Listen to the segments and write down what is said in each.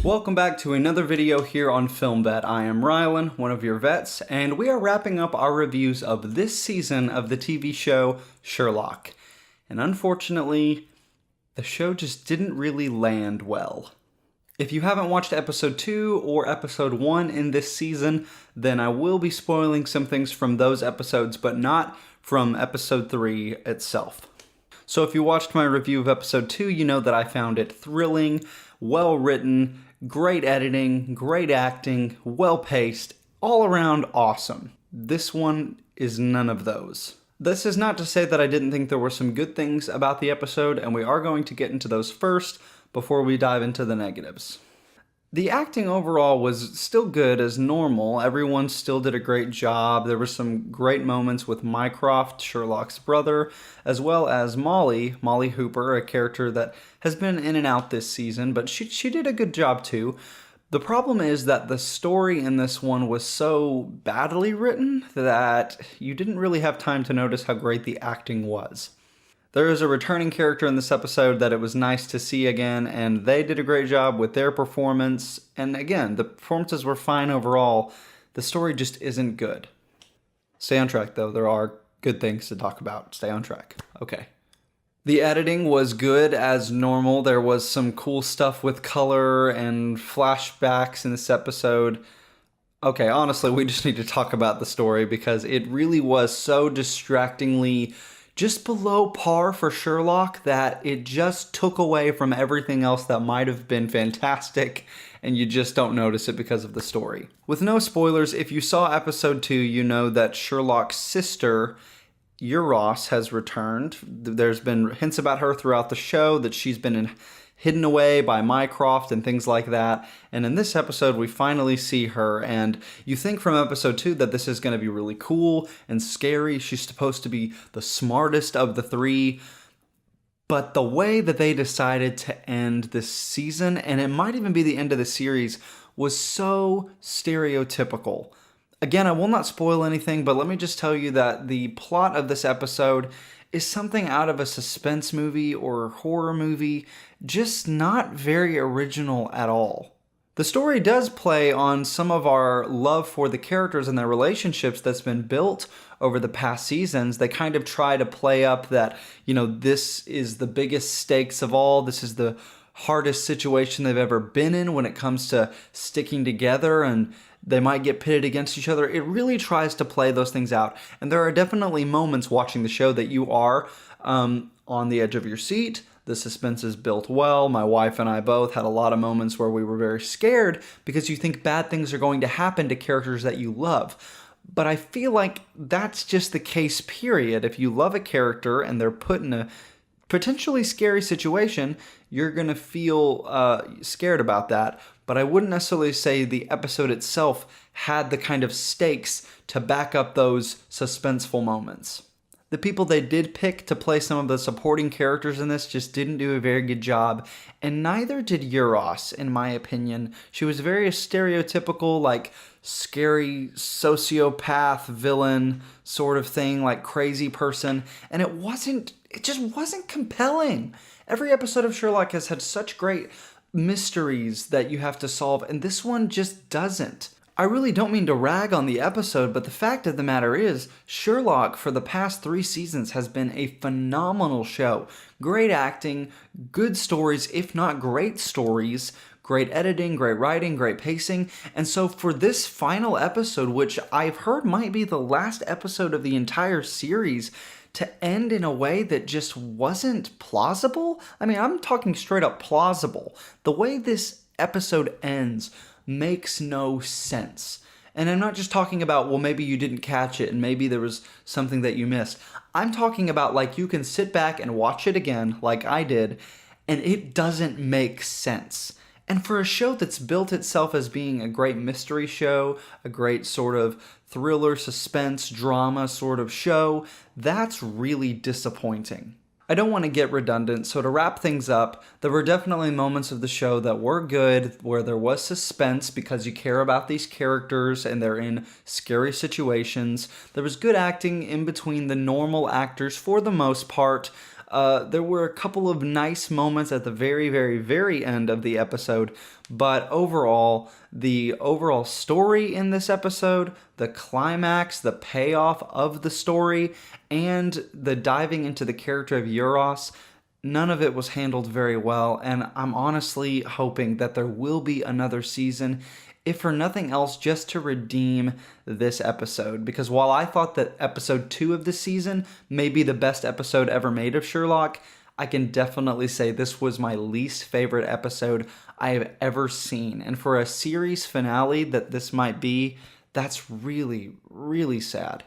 Welcome back to another video here on Film Vet. I am Rylan, one of your vets, and we are wrapping up our reviews of this season of the TV show Sherlock. And unfortunately, the show just didn't really land well. If you haven't watched episode 2 or episode 1 in this season, then I will be spoiling some things from those episodes, but not from episode 3 itself. So if you watched my review of episode 2, you know that I found it thrilling, well written, great editing, great acting, well paced, all around awesome. This one is none of those. This is not to say that I didn't think there were some good things about the episode, and we are going to get into those first before we dive into the negatives. The acting overall was still good as normal. Everyone still did a great job. There were some great moments with Mycroft, Sherlock's brother, as well as Molly Hooper, a character that has been in and out this season, but she did a good job too. The problem is that the story in this one was so badly written that you didn't really have time to notice how great the acting was. There is a returning character in this episode that it was nice to see again, and they did a great job with their performance. And again, the performances were fine overall. The story just isn't good. Stay on track, though. There are good things to talk about. Stay on track. Okay. The editing was good as normal. There was some cool stuff with color and flashbacks in this episode. Okay, honestly, we just need to talk about the story because it really was so distractingly just below par for Sherlock that it just took away from everything else that might have been fantastic, and you just don't notice it because of the story. With no spoilers, if you saw episode 2, you know that Sherlock's sister, Euros, has returned. There's been hints about her throughout the show that she's been hidden away by Mycroft and things like that. And in this episode, we finally see her. And you think from episode 2 that this is going to be really cool and scary. She's supposed to be the smartest of the three. But the way that they decided to end this season, and it might even be the end of the series, was so stereotypical. Again, I will not spoil anything, but let me just tell you that the plot of this episode is something out of a suspense movie or horror movie, just not very original at all. The story does play on some of our love for the characters and their relationships that's been built over the past seasons. They kind of try to play up that, this is the biggest stakes of all. This is the hardest situation they've ever been in when it comes to sticking together, and they might get pitted against each other. It really tries to play those things out. And there are definitely moments watching the show that you are on the edge of your seat. The suspense is built well. My wife and I both had a lot of moments where we were very scared because you think bad things are going to happen to characters that you love. But I feel like that's just the case, period. If you love a character and they're put in a potentially scary situation, you're going to feel scared about that. But I wouldn't necessarily say the episode itself had the kind of stakes to back up those suspenseful moments. The people they did pick to play some of the supporting characters in this just didn't do a very good job, and neither did Euros, in my opinion. She was very stereotypical, scary sociopath villain sort of thing, crazy person, and it just wasn't compelling. Every episode of Sherlock has had such great mysteries that you have to solve, and this one just doesn't. I really don't mean to rag on the episode, but the fact of the matter is, Sherlock for the past 3 seasons has been a phenomenal show. Great acting, good stories, if not great stories, great editing, great writing, great pacing, and so for this final episode, which I've heard might be the last episode of the entire series, to end in a way that just wasn't plausible. I mean, I'm talking straight up plausible. The way this episode ends makes no sense. And I'm not just talking about, well, maybe you didn't catch it and maybe there was something that you missed. I'm talking about you can sit back and watch it again like I did, and it doesn't make sense. And for a show that's built itself as being a great mystery show, a great sort of thriller, suspense, drama sort of show, that's really disappointing. I don't want to get redundant, so to wrap things up, there were definitely moments of the show that were good, where there was suspense because you care about these characters and they're in scary situations. There was good acting in between the normal actors for the most part. There were a couple of nice moments at the very, very, very end of the episode, but overall, the overall story in this episode, the climax, the payoff of the story, and the diving into the character of Euros, none of it was handled very well, and I'm honestly hoping that there will be another season, if for nothing else, just to redeem this episode. Because while I thought that episode 2 of the season may be the best episode ever made of Sherlock, I can definitely say this was my least favorite episode I have ever seen. And for a series finale that this might be, that's really, really sad.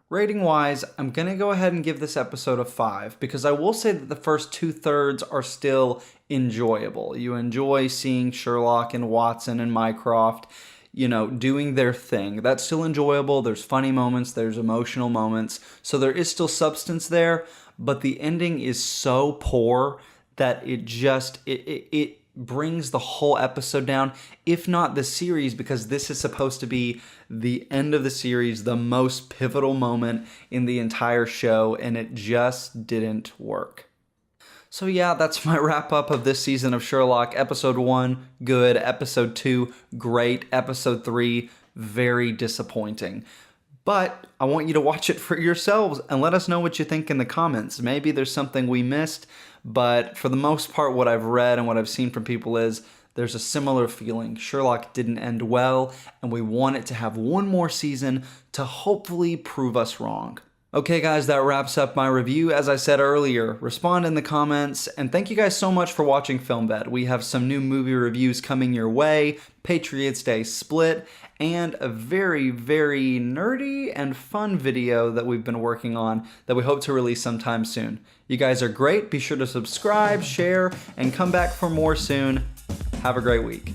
Rating-wise, I'm going to go ahead and give this episode a 5, because I will say that the first 2/3 are still enjoyable. You enjoy seeing Sherlock and Watson and Mycroft, doing their thing. That's still enjoyable. There's funny moments, there's emotional moments, so there is still substance there, but the ending is so poor that it brings the whole episode down, if not the series, because this is supposed to be the end of the series, the most pivotal moment in the entire show, and it just didn't work. So yeah, that's my wrap up of this season of Sherlock. Episode 1, good. Episode 2, great. Episode 3, very disappointing. But I want you to watch it for yourselves and let us know what you think in the comments. Maybe there's something we missed, but for the most part, what I've read and what I've seen from people is there's a similar feeling. Sherlock didn't end well, and we want it to have one more season to hopefully prove us wrong. Okay guys, that wraps up my review. As I said earlier, respond in the comments, and thank you guys so much for watching Film Vet. We have some new movie reviews coming your way, Patriots Day Split, and a very, very nerdy and fun video that we've been working on that we hope to release sometime soon. You guys are great. Be sure to subscribe, share, and come back for more soon. Have a great week.